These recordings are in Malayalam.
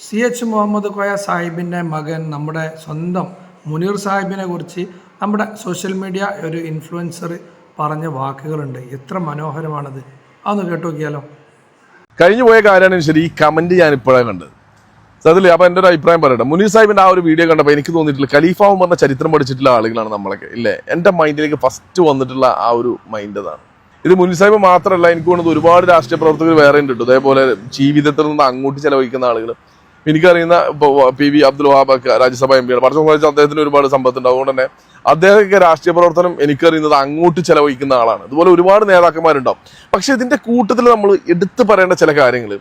CH മുഹമ്മദ് കോയ സാഹിബിൻ്റെ മകൻ നമ്മുടെ സ്വന്തം മുനീർ സാഹിബിനെ കുറിച്ച് നമ്മുടെ സോഷ്യൽ മീഡിയ ഒരു ഇൻഫ്ലുവൻസർ പറഞ്ഞ വാക്കുകളുണ്ട്. എത്ര മനോഹരമാണത്, അതൊന്ന് കേട്ടു നോക്കിയാലോ. കഴിഞ്ഞു പോയ കാര്യമാണ് ശരി. ഈ കമന്റ് ഞാൻ ഇപ്പോഴാണ് കണ്ടത് സതില്. അപ്പൊ എൻ്റെ ഒരു അഭിപ്രായം പറയട്ടെ. മുനീർ സാഹിബിന്റെ ആ ഒരു വീഡിയോ കണ്ടപ്പോൾ എനിക്ക് തോന്നിയിട്ടില്ല ഖലീഫാവും പറഞ്ഞ ചരിത്രം പഠിച്ചിട്ടുള്ള ആളുകളാണ് നമ്മളൊക്കെ ഇല്ലേ. എൻ്റെ മൈൻഡിലേക്ക് ഫസ്റ്റ് വന്നിട്ടുള്ള ആ ഒരു മൈൻഡ് അതാണ്. ഇത് മുനീർ സാഹിബ് മാത്രമല്ല, എനിക്ക് തോന്നുന്നത് ഒരുപാട് രാഷ്ട്രീയ പ്രവർത്തകർ വേറെ ഉണ്ട്. അതേപോലെ ജീവിതത്തിൽ നിന്ന് അങ്ങോട്ട് ചെലവഴിക്കുന്ന ആളുകൾ. എനിക്കറിയുന്ന PV അബ്ദുൽ വഹാബ് രാജ്യസഭ MP ആണ്. പക്ഷേ അദ്ദേഹത്തിന് ഒരുപാട് സമ്പത്തുണ്ട്. അതുകൊണ്ട് തന്നെ അദ്ദേഹമൊക്കെ രാഷ്ട്രീയ പ്രവർത്തനം എനിക്കറിയുന്നത് അങ്ങോട്ട് ചെലവഴിക്കുന്ന ആളാണ്. അതുപോലെ ഒരുപാട് നേതാക്കന്മാരുണ്ടാവും. പക്ഷെ ഇതിന്റെ കൂട്ടത്തിൽ നമ്മൾ എടുത്തു പറയേണ്ട ചില കാര്യങ്ങൾ,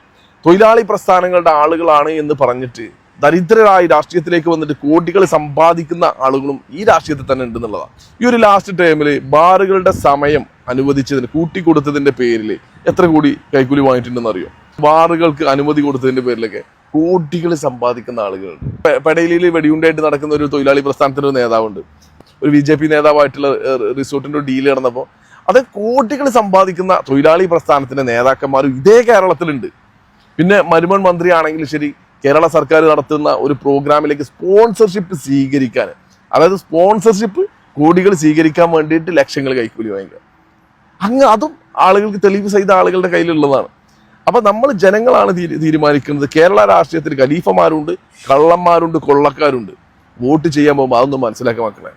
തൊഴിലാളി പ്രസ്ഥാനങ്ങളുടെ ആളുകളാണ് എന്ന് പറഞ്ഞിട്ട് ദരിദ്രരായി രാഷ്ട്രീയത്തിലേക്ക് വന്നിട്ട് കോടികൾ സമ്പാദിക്കുന്ന ആളുകളും ഈ രാഷ്ട്രീയത്തിൽ തന്നെ ഉണ്ടെന്നുള്ളതാണ്. ഈ ഒരു ലാസ്റ്റ് ടൈമിൽ ബാറുകളുടെ സമയം അനുവദിച്ചതിന് കൂട്ടിക്കൊടുത്തതിന്റെ പേരിൽ എത്ര കോടി കൈക്കൂലി വാങ്ങിയിട്ടുണ്ടെന്ന് അറിയോ? ബാറുകൾക്ക് അനുമതി കൊടുത്തതിന്റെ പേരിലൊക്കെ കോടികൾ സമ്പാദിക്കുന്ന ആളുകളുണ്ട്. പെടയിലിൽ വെടിയുണ്ടായിട്ട് നടക്കുന്ന ഒരു തൊഴിലാളി പ്രസ്ഥാനത്തിന്റെ ഒരു നേതാവുണ്ട്. ഒരു BJP നേതാവായിട്ടുള്ള റിസോർട്ടിന്റെ ഡീൽ നടന്നപ്പോൾ അത് കോടികൾ സമ്പാദിക്കുന്ന തൊഴിലാളി പ്രസ്ഥാനത്തിന്റെ നേതാക്കന്മാരും ഇതേ കേരളത്തിലുണ്ട്. പിന്നെ മരുമൺ മന്ത്രി ആണെങ്കിലും ശരി, കേരള സർക്കാർ നടത്തുന്ന ഒരു പ്രോഗ്രാമിലേക്ക് സ്പോൺസർഷിപ്പ് സ്വീകരിക്കാൻ, അതായത് സ്പോൺസർഷിപ്പ് കോടികൾ സ്വീകരിക്കാൻ വേണ്ടിയിട്ട് ലക്ഷങ്ങൾ കൈക്കൂലി വാങ്ങിക്കുക. അതും ആളുകൾക്ക് തെളിവ് സഹിത ആളുകളുടെ കയ്യിലുള്ളതാണ്. അപ്പൊ നമ്മൾ ജനങ്ങളാണ് തീരുമാനിക്കുന്നത്. കേരള രാഷ്ട്രീയത്തിൽ ഖലീഫമാരുണ്ട്, കള്ളന്മാരുണ്ട്, കൊള്ളക്കാരുണ്ട്. വോട്ട് ചെയ്യാൻ പോകുമ്പോൾ അതൊന്നും മനസ്സിലാക്കാൻ മക്കളെ.